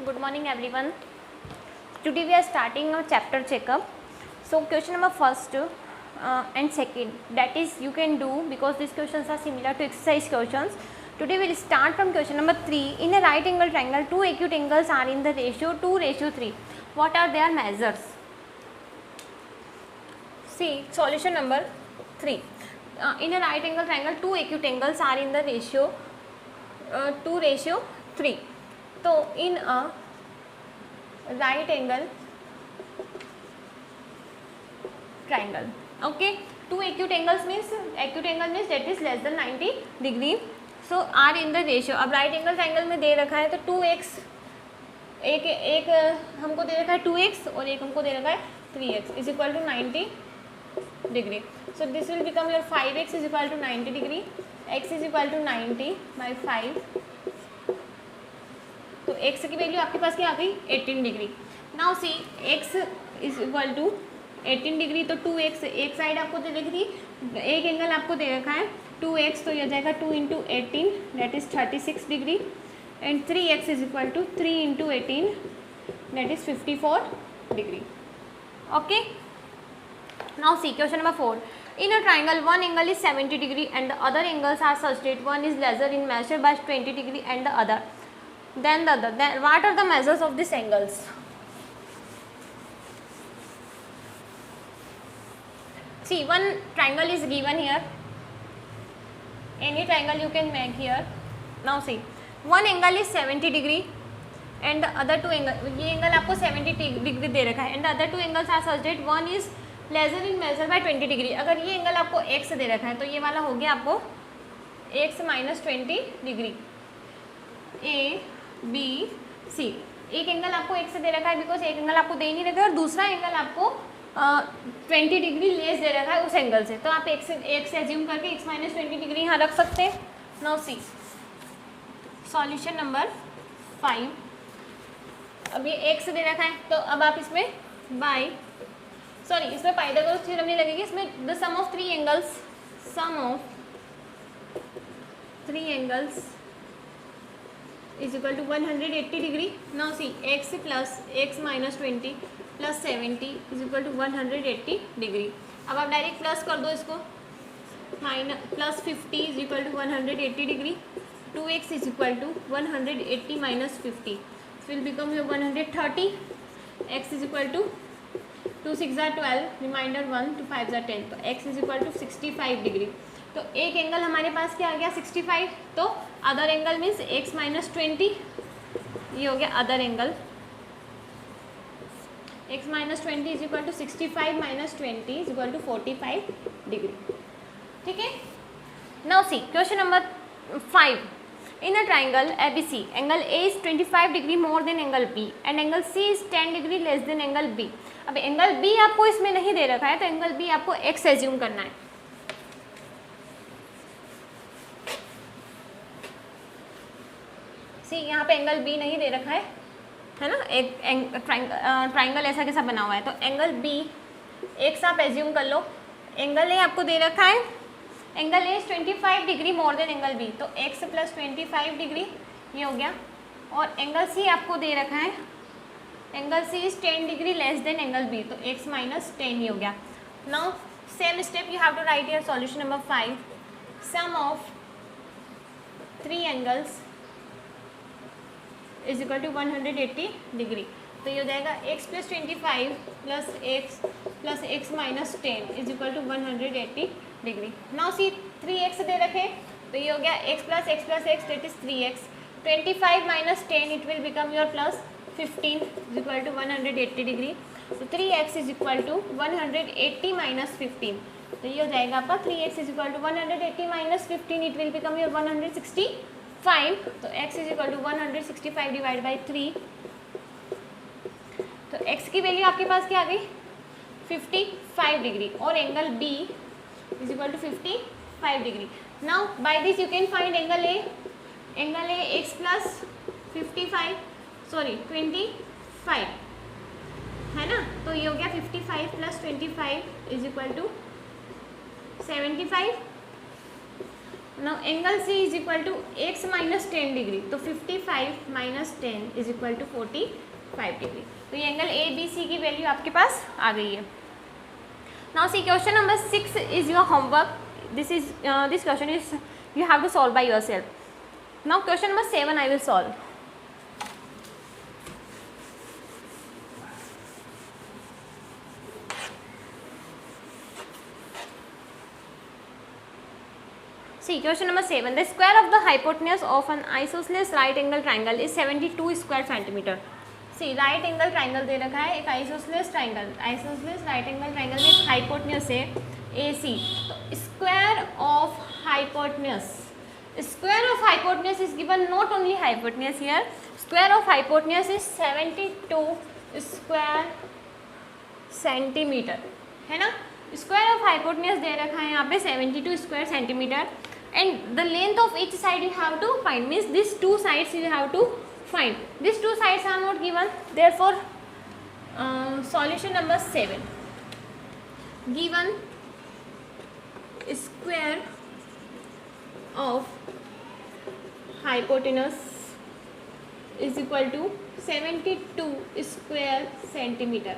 Good morning everyone. Today we are starting a chapter checkup. So question number first and second, that is you can do because these questions are similar to exercise questions. Today we will start from question number 3. In a right angle triangle, two acute angles are in the ratio 2:3. What are their measures? See solution number 3. In a right angle triangle, two acute angles are in the ratio 2:3. So in a right angle triangle, okay, two acute angles means that is less than 90 degree. So are in the ratio. अब right angle triangle में दे रखा है तो 2x, एक हमको दे रखा है 2x और एक हमको दे रखा है 3x is equal to 90 degree. So this will become your 5x is equal to 90 degree, x is equal to 90 by 5. तो x की वैल्यू आपके पास क्या आ गई 18 degree. Now see x is equal to 18 degree, तो 2x एक side आपको दे रखी थी, एक एंगल आपको दे रखा है 2x, तो यह जाएगा 2 into 18 that is 36 degree and 3x is equal to 3 into 18 that is 54 degree. Okay, now see question number 4. In a triangle, one angle is 70 degree and the other angles are such that one is lesser in measure by 20 degree and the other than the other. Then what are the measures of these angles? See, one triangle is given here. Any triangle you can make here. Now see, one angle is 70 degree and the other two angle, ये angle आपको 70 degree दे रखा है and the other two angles are such that one is larger in measure by 20 degree. अगर ये angle आपको x दे रखा है तो ये वाला हो गया आपको x minus 20 degree. A B C, एक एंगल आपको x दे रखा है बिकॉज एक एंगल आपको दे नहीं रखा है और दूसरा एंगल आपको 20 डिग्री लेस दे रखा है उस एंगल से, तो आप x से एज्यूम करके x माइनस 20 डिग्री यहाँ रख सकते हैं. Now see solution number 5. अब ये x दे रखा है तो अब आप इसमें बाई इसमें पाइथागोरस थ्योरम नहीं लगेगी, इसमें the sum of three angles is equal to 180 degree. Now see x plus x minus 20 plus 70 is equal to 180 degree. अब आप डायरेक्ट प्लस कर दो इसको, plus 50 is equal to 180 degree. 2x is equal to 180 minus 50 will become your 130. x is equal to 2 6 are 12, reminder 1 2 5 are 10, तो x is equal to 65 degree. तो एक angle हमारे पास क्या आ गया 65, तो other angle means x minus 20, ये हो गया other angle. x minus 20 is equal to 65 minus 20 is equal to 45 degree. ठीक है. Now see question number 5. In a triangle ABC, angle A is 25 degree more than angle B and angle C is 10 degree less than angle B. अब angle B आपको इसमें नहीं दे रखा है तो angle B आपको x एज्यूम करना है. सी यहाँ पे एंगल B नहीं दे रखा है ना, एक ट्राइंगल ऐसा कैसा बना हुआ है, तो एंगल B x आप एज्यूम कर लो. एंगल A आपको दे रखा है, angle A is 25 degree more than angle B, तो x प्लस 25 डिग्री ये हो गया. और एंगल C आपको दे रखा है, angle C is 10 degree less than angle B, तो x माइनस 10 ही हो गया. Now same step you have to write your solution number 5. Sum of three angles is equal to 180 degree, तो ये हो जाएगा x plus 25 plus x minus 10 is equal to 180 degree. Now see 3x दे रखे तो ये हो गया x plus x that is 3x. 25 minus 10 it will become your plus 15 is equal to 180 degree. तो 3x is equal to 180 minus 15, तो ये हो जाएगा आपका 3x is equal to 180 minus 15 it will become your 165. तो x is equal to 165 divide by 3, तो x की value आपके पास क्या आ गई 55 डिग्री और angle B is equal to 55 degree. Now by this you can find angle A. Angle A x plus 25 है ना, तो ये हो गया 55 plus 25 is equal to 75. Now angle C is equal to x minus 10 degree, तो 55 minus 10 is equal to 45 degree. तो ये angle A B सी की वैल्यू आपके पास आ गई है। Now see question number 6 is your homework. This question is you have to solve by yourself. Now question number 7 I will solve. See question number 7. The square of the hypotenuse of an isosceles right angle triangle is 72 square centimeter. See right angle triangle दे रखा है, एक isosceles triangle, isosceles right angle triangle में एक hypotenuse है AC. तो square of hypotenuse, square of hypotenuse is given, not only hypotenuse here, square of hypotenuse is 72 square centimeter, है ना। square of hypotenuse दे रखा है यहाँ पे 72 square centimeter, and the length of each side you have to find, means these two sides you have to find. These two sides are not given, therefore solution number 7, given square of hypotenuse is equal to 72 square centimeter.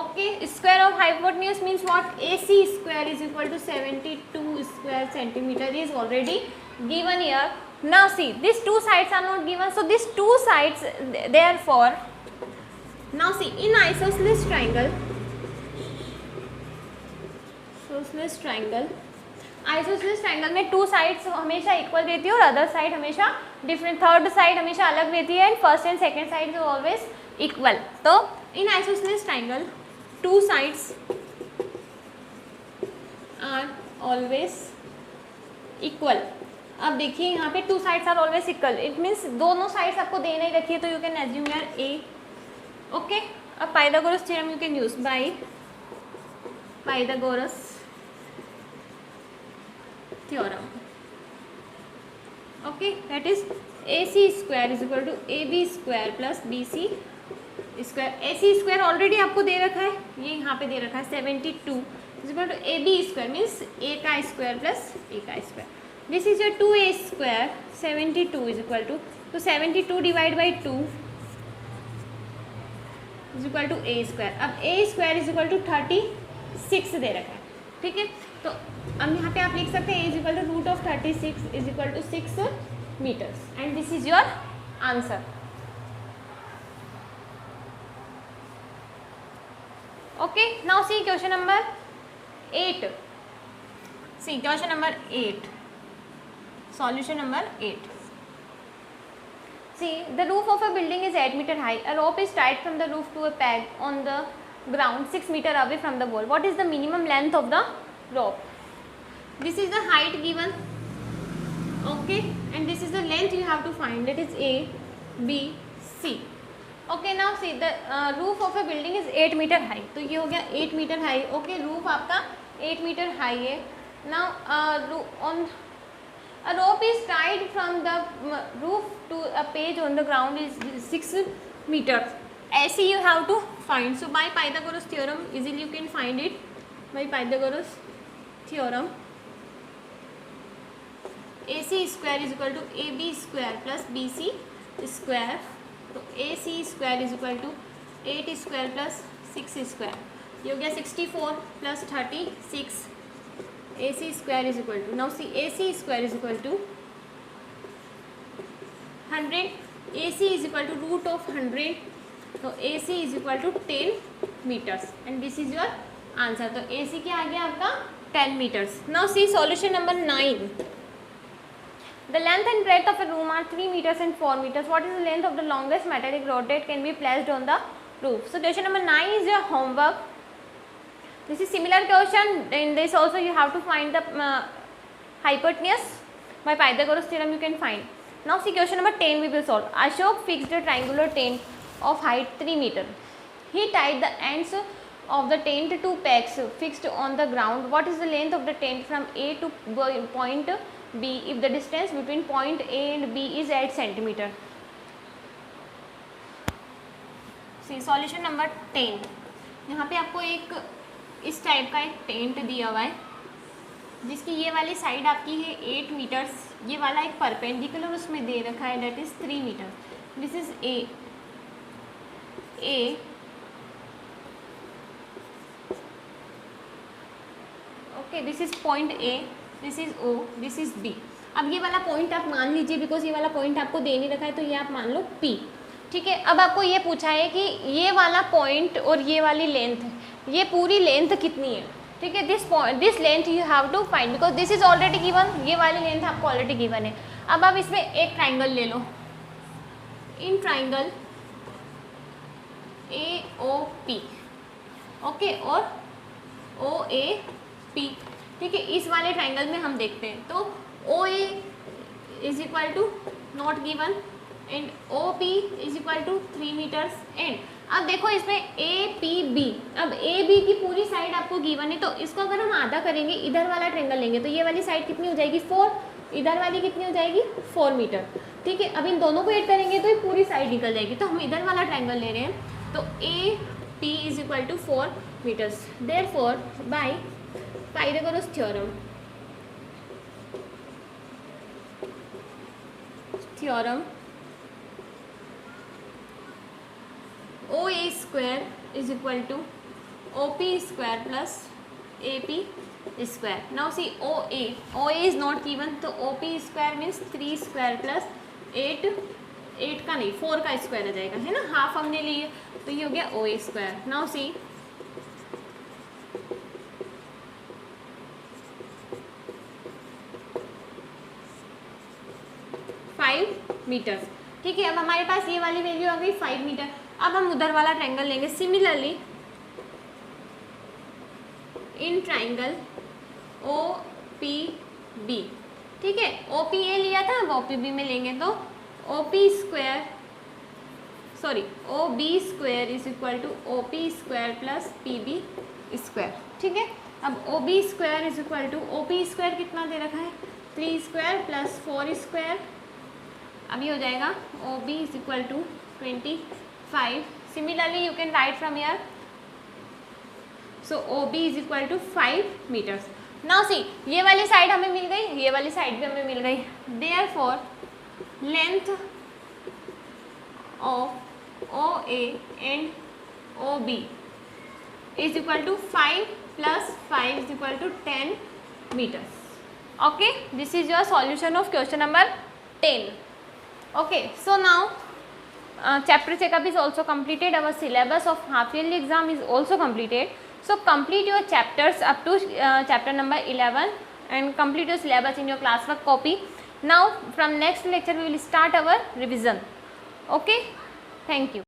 Okay, square of hypotenuse means what? AC square is equal to 72 square centimeter is already given here. Now see, these two sides are not given, so these two sides, therefore now see, in isosceles triangle, isosceles triangle में two sides हमेशा equal रहती है और other side हमेशा different, third side हमेशा अलग रहती है, and first and second side is always equal. तो in isosceles triangle two sides are always equal. अब देखिए यहाँ पे two sides are always equal, it means दोनों साइड्स आपको दे नहीं रखी है, तो you can assume here A. Okay, अब Pythagoras theorem you can use by Pythagoras theorem. Okay, that is AC square is equal to AB square plus BC square. AC square already आपको दे रखा है, ये यहाँ पे दे रखा है 72 is equal to AB square means A का square plus A का square. This is your 2A square, 72 is equal to, तो 72 divided by 2 is equal to A square. अब A square is equal to 36 दे रखा है, ठीक है. तो अब यहाँ पे आप लिख सकते हैं is equal to root of 36 is equal to 6 metres, and this is your answer. Okay, now see question number 8. See question number 8, solution number 8. See, the roof of a building is 8 meter high. A rope is tied from the roof to a peg on the ground 6 meter away from the wall. What is the minimum length of the rope? This is the height given, okay, and this is the length you have to find, that is A, B, C. Okay, now see the roof of a building is 8 meter high. तो ये हो गया 8 meter high. Okay, roof आपका 8 meter high है. Now on a rope is tied from the roof to a page on the ground is 6 meters. ऐसे you have to find. So by Pythagoras theorem easily you can find it. By Pythagoras theorem, AC square is equal to AB square plus BC square. तो AC square is equal to 8 square plus 6 square. ये हो गया 64 plus 36. AC square is equal to, now see AC square is equal to 100. AC is equal to root of 100. तो AC is equal to 10 meters, and this is your answer. तो AC क्या आ गया आपका 10 meters. Now see solution number 9. The length and breadth of a room are 3 meters and 4 meters. What is the length of the longest metallic rod that can be placed on the roof? So question number 9 is your homework. This is similar question. In this also you have to find the hypotenuse. By Pythagoras theorem you can find. Now see question number 10 we will solve. Ashok fixed a triangular tent of height 3 meter. He tied the ends of the tent to pegs fixed on the ground. What is the length of the tent from A to point B if the distance between point A and B is 8 centimeter? See solution number 10. यहाँ पे आपको एक इस type का एक tent दिया हुआ है, जिसकी ये वाली साइड आपकी है 8 मीटर्स, ये वाला एक परपेंडिकुलर उसमें दे रखा है that is 3 metre. This is A okay, this is point A, this is O, this is B. अब ये वाला पॉइंट आप मान लीजिए, बिकॉज ये वाला पॉइंट आपको दे नहीं रखा है, तो ये आप मान लो P. ठीक है, अब आपको ये पूछा है कि ये वाला पॉइंट और ये वाली लेंथ, ये पूरी लेंथ कितनी है. ठीक है, this length you have to find because this is already given, ये वाली लेंथ आपको ऑलरेडी गिवन है. अब आप इसमें एक ट्राइंगल ले लो, इन ट्राइंगल AOP, ओके, और OAP. ठीक है, इस वाले ट्राइंगल में हम देखते हैं तो OA is equal to not given and OP is equal to 3 metres. And अब देखो इसमें APB, अब AB की पूरी साइड आपको गिवन है, तो इसको अगर हम आधा करेंगे, इधर वाला ट्रायंगल लेंगे, तो ये वाली साइड कितनी हो जाएगी 4, इधर वाली कितनी हो जाएगी 4 मीटर. ठीक है, अब इन दोनों को ऐड करेंगे तो ये पूरी साइड निकल जाएगी. तो हम इधर वाला ट्रायंगल ले रहे हैं, तो AP is equal to 4 metres. Therefore by Pythagoras theorem OA square is equal to OP square plus AP square. Now see OA is not given, तो OP square means 3 square plus 8 का नहीं 4 का square आ जाएगा, है ना, half हमने लिए, तो ये हो गया OA square. Now see 5 metres. ठीक है, अब हमारे पास ये वाली वैल्यू आ गई 5 मीटर. अब हम उधर वाला ट्रायंगल लेंगे. सिमिलरली इन ट्रायंगल OPB, ठीक है, OPA लिया था, अब OPB में लेंगे तो OB square is equal to OP square plus PB square. ठीक है, अब OB square is equal to OP square कितना दे रखा है 3 स्क्वायर प्लस 4 स्क्वायर. अब ये हो जाएगा OB is equal to 25. Similarly you can write from here, so OB is equal to 5 meters. Now see, ये वाली साइड हमें मिल गई, ये वाली साइड भी हमें मिल गई. Therefore length of OA and OB is equal to 5 plus 5 is equal to 10 meters. Okay, this is your solution of question number 10. Okay, so now chapter checkup is also completed. Our syllabus of half yearly exam is also completed. So complete your chapters up to chapter number 11 and complete your syllabus in your classwork copy. Now from next lecture we will start our revision. Okay, thank you.